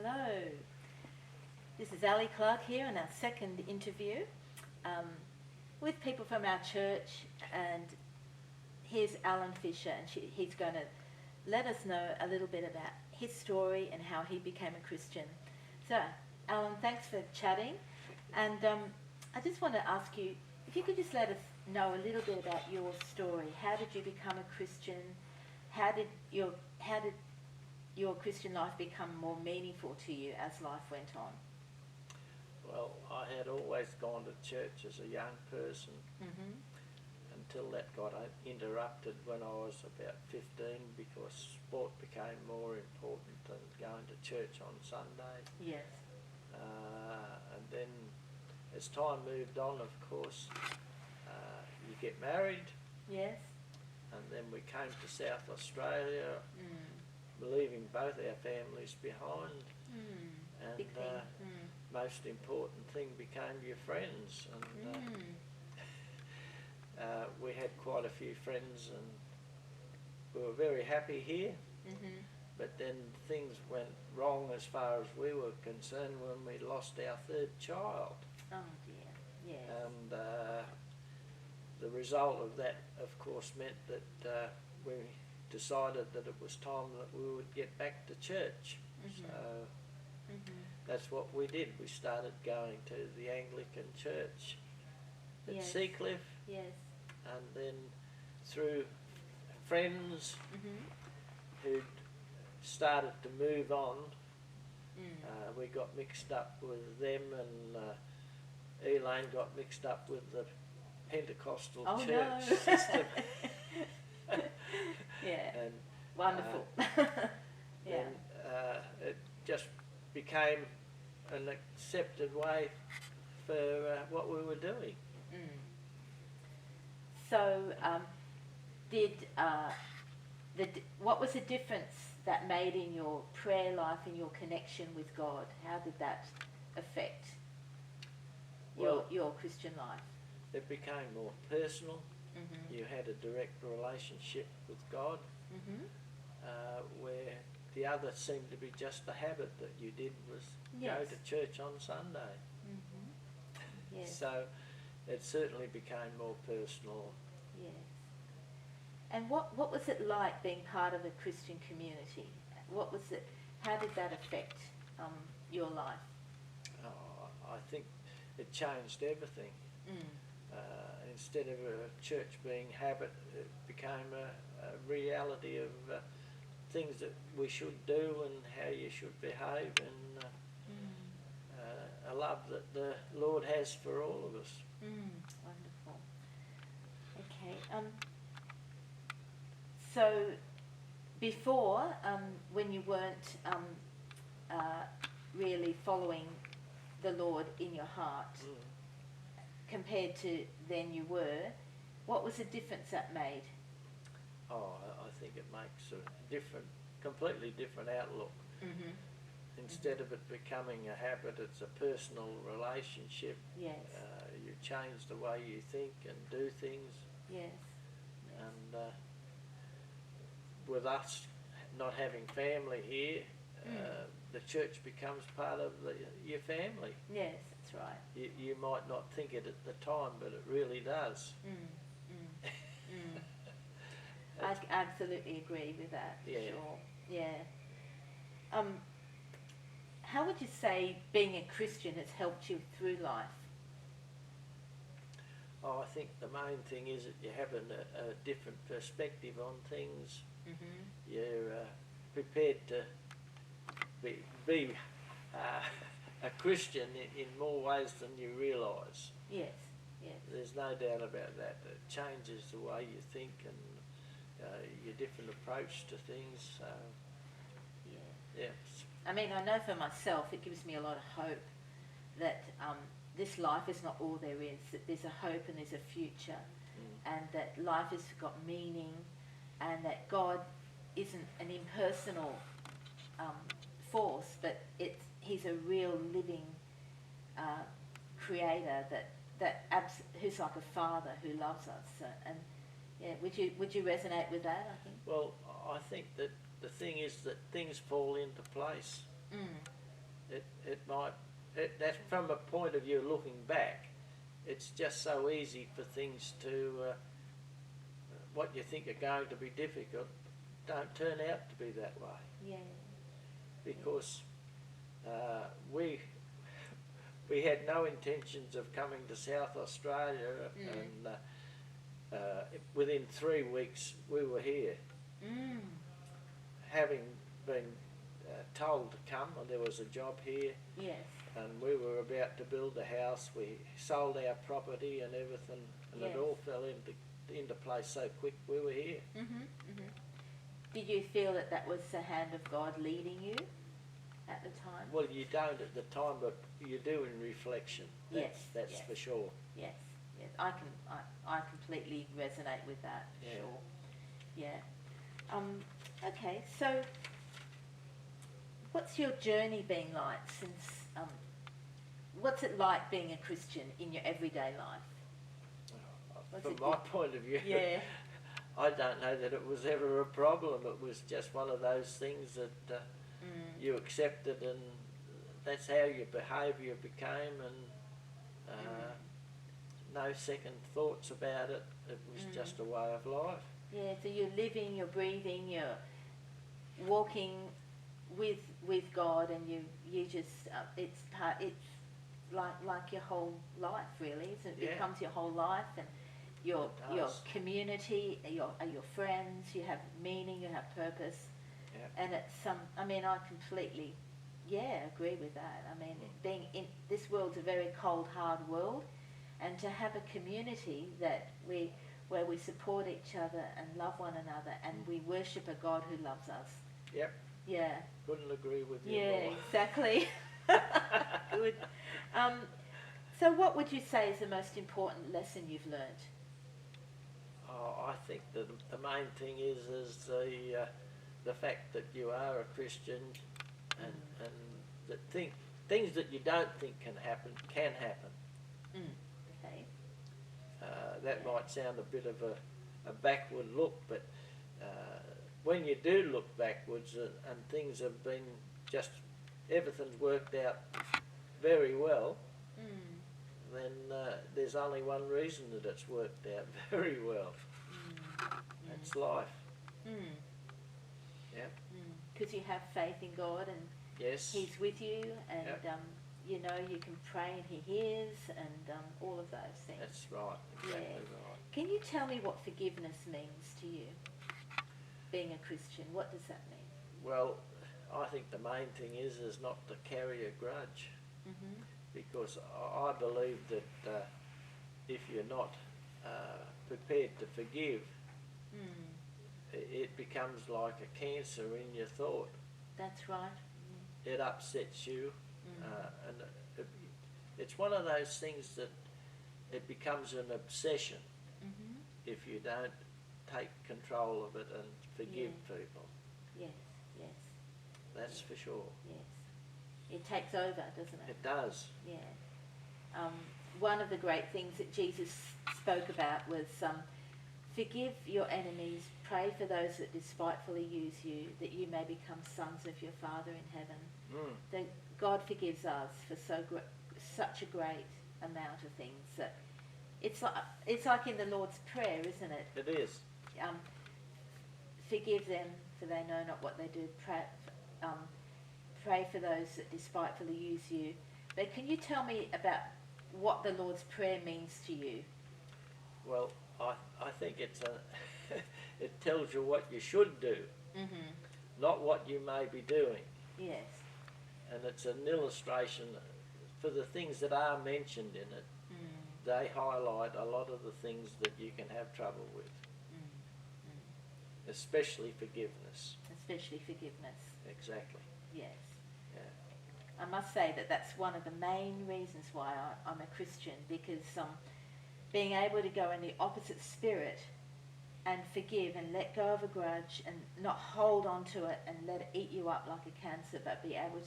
Hello. This is Ali Clark here in our second interview with people from our church, and here's Allan Fisher, and he's going to let us know a little bit about his story and how he became a Christian. So, Allan, thanks for chatting, and I just want to ask you if you could just let us know a little bit about your story. How did you become a Christian? How did your Christian life become more meaningful to you as life went on? Well, I had always gone to church as a young person until that got interrupted when I was about 15 because sport became more important than going to church on Sunday. Yes. And then as time moved on, of course, you get married. Yes. And then we came to South Australia, leaving both our families behind. And Big thing. most important thing became your friends. And we had quite a few friends, and we were very happy here. But then things went wrong as far as we were concerned when we lost our third child. Oh dear. Yes. And the result of that, of course, meant that we decided that it was time that we would get back to church. So that's what we did. We started going to the Anglican church at Seacliff. Yes. And then through friends who'd started to move on, we got mixed up with them, and Elaine got mixed up with the Pentecostal church system. Yeah. And wonderful. then it just became an accepted way for what we were doing. So, what was the difference that made in your prayer life and your connection with God? How did that affect your Christian life? It became more personal. You had a direct relationship with God, where the other seemed to be just a habit that you did was go to church on Sunday. Yes. So it certainly became more personal. Yes. And what was it like being part of a Christian community? What was it? How did that affect your life? I think it changed everything. Instead of a church being habit, it became a reality of things that we should do and how you should behave, and a love that the Lord has for all of us. Wonderful. Okay. So before, when you weren't really following the Lord in your heart, compared to then you were, what was the difference that made? I think it makes a completely different outlook. Instead of it becoming a habit, it's a personal relationship. Yes. You change the way you think and do things. Yes. And with us not having family here, the church becomes part of your family. Yes, that's right. You might not think it at the time, but it really does. I absolutely agree with that, for sure. Yeah. How would you say being a Christian has helped you through life? I think the main thing is that you have a different perspective on things. You're prepared to be a Christian in more ways than you realise. Yes, yes. There's no doubt about that. It changes the way you think and your different approach to things. So, yeah. I mean, I know for myself, it gives me a lot of hope that this life is not all there is, that there's a hope and there's a future, and that life has got meaning, and that God isn't an impersonal force, but He's a real living creator who's like a father who loves us. And would you resonate with that? I think. Well, I think that the thing is that things fall into place. it might, that's from a point of view looking back, it's just so easy for things to, what you think are going to be difficult, don't turn out to be that way. Yeah. Because we had no intentions of coming to South Australia, and within 3 weeks we were here, having been told to come, and there was a job here. Yes. And we were about to build a house. We sold our property and everything, and Yes. it all fell into place so quick. We were here. Did you feel that was the hand of God leading you at the time? Well, you don't at the time, but you do in reflection. That's yes. for sure. Yes, yes. I completely resonate with that. Yeah. Sure. Yeah. Okay. So, what's your journey been like since? What's it like being a Christian in your everyday life? From my point of view, yeah. I don't know that it was ever a problem. It was just one of those things that you accepted, and that's how your behaviour became, and no second thoughts about it. It was just a way of life. Yeah, so you're living, you're breathing, you're walking with God, and you just it's like your whole life, really, isn't it? Yeah. Becomes your whole life, and your community, your friends. You have meaning, you have purpose, and it's I mean, I completely, agree with that. I mean, being in this world's a very cold, hard world, and to have a community where we support each other and love one another, and we worship a God who loves us. Yep. Yeah. Couldn't agree with you Yeah, more. exactly. Good. So what would you say is the most important lesson you've learnt? Oh, I think that the main thing is the fact that you are a Christian, and that things that you don't think can happen. Okay. That might sound a bit of a backward look, but when you do look backwards and things have been everything's worked out very well, then there's only one reason that it's worked out very well. It's life. Yeah. Because you have faith in God, and yes, He's with you, and you know you can pray and He hears, and all of those things. That's right. Exactly right. Can you tell me what forgiveness means to you? Being a Christian, what does that mean? Well, I think the main thing is not to carry a grudge, because I believe that if you're not prepared to forgive, it becomes like a cancer in your thought. That's right. It upsets you, and it's one of those things that it becomes an obsession if you don't take control of it and forgive people. Yes. That's for sure. Yes. It takes over, doesn't it? It does. Yeah. One of the great things that Jesus spoke about was forgive your enemies, pray for those that despitefully use you, that you may become sons of your Father in heaven. That God forgives us for such a great amount of things. That it's like in the Lord's Prayer, isn't it? It is. Forgive them, for they know not what they do. Pray for those that despitefully use you. But can you tell me about what the Lord's Prayer means to you? Well, I think it's it tells you what you should do, not what you may be doing. Yes. And it's an illustration for the things that are mentioned in it. They highlight a lot of the things that you can have trouble with, especially forgiveness. Especially forgiveness. Exactly. Yes. Yeah. I must say that that's one of the main reasons why I'm a Christian, because being able to go in the opposite spirit and forgive and let go of a grudge and not hold on to it and let it eat you up like a cancer, but be able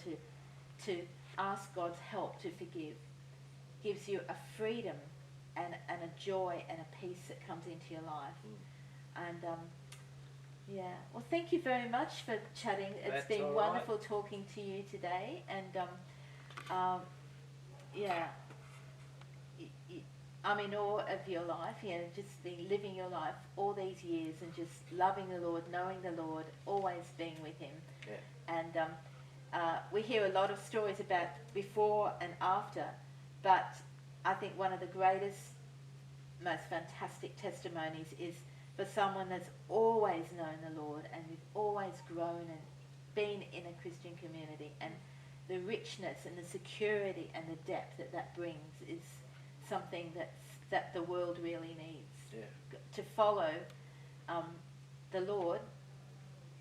to ask God's help to forgive, gives you a freedom and a joy and a peace that comes into your life. And Yeah. Well, thank you very much for chatting. It's That's been all wonderful talking to you today, and yeah, I'm in awe of your life. You know, just been living your life all these years and just loving the Lord, knowing the Lord, always being with Him. Yeah. And we hear a lot of stories about before and after, but I think one of the greatest, most fantastic testimonies is for someone that's always known the Lord and who's always grown and been in a Christian community, and the richness and the security and the depth that that brings is something that the world really needs. Yeah. To follow the Lord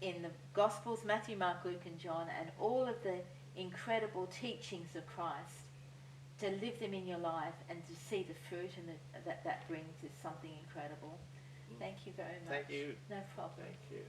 in the Gospels, Matthew, Mark, Luke and John, and all of the incredible teachings of Christ, to live them in your life and to see the fruit and that brings is something incredible. Thank you very much. Thank you. No problem. Thank you.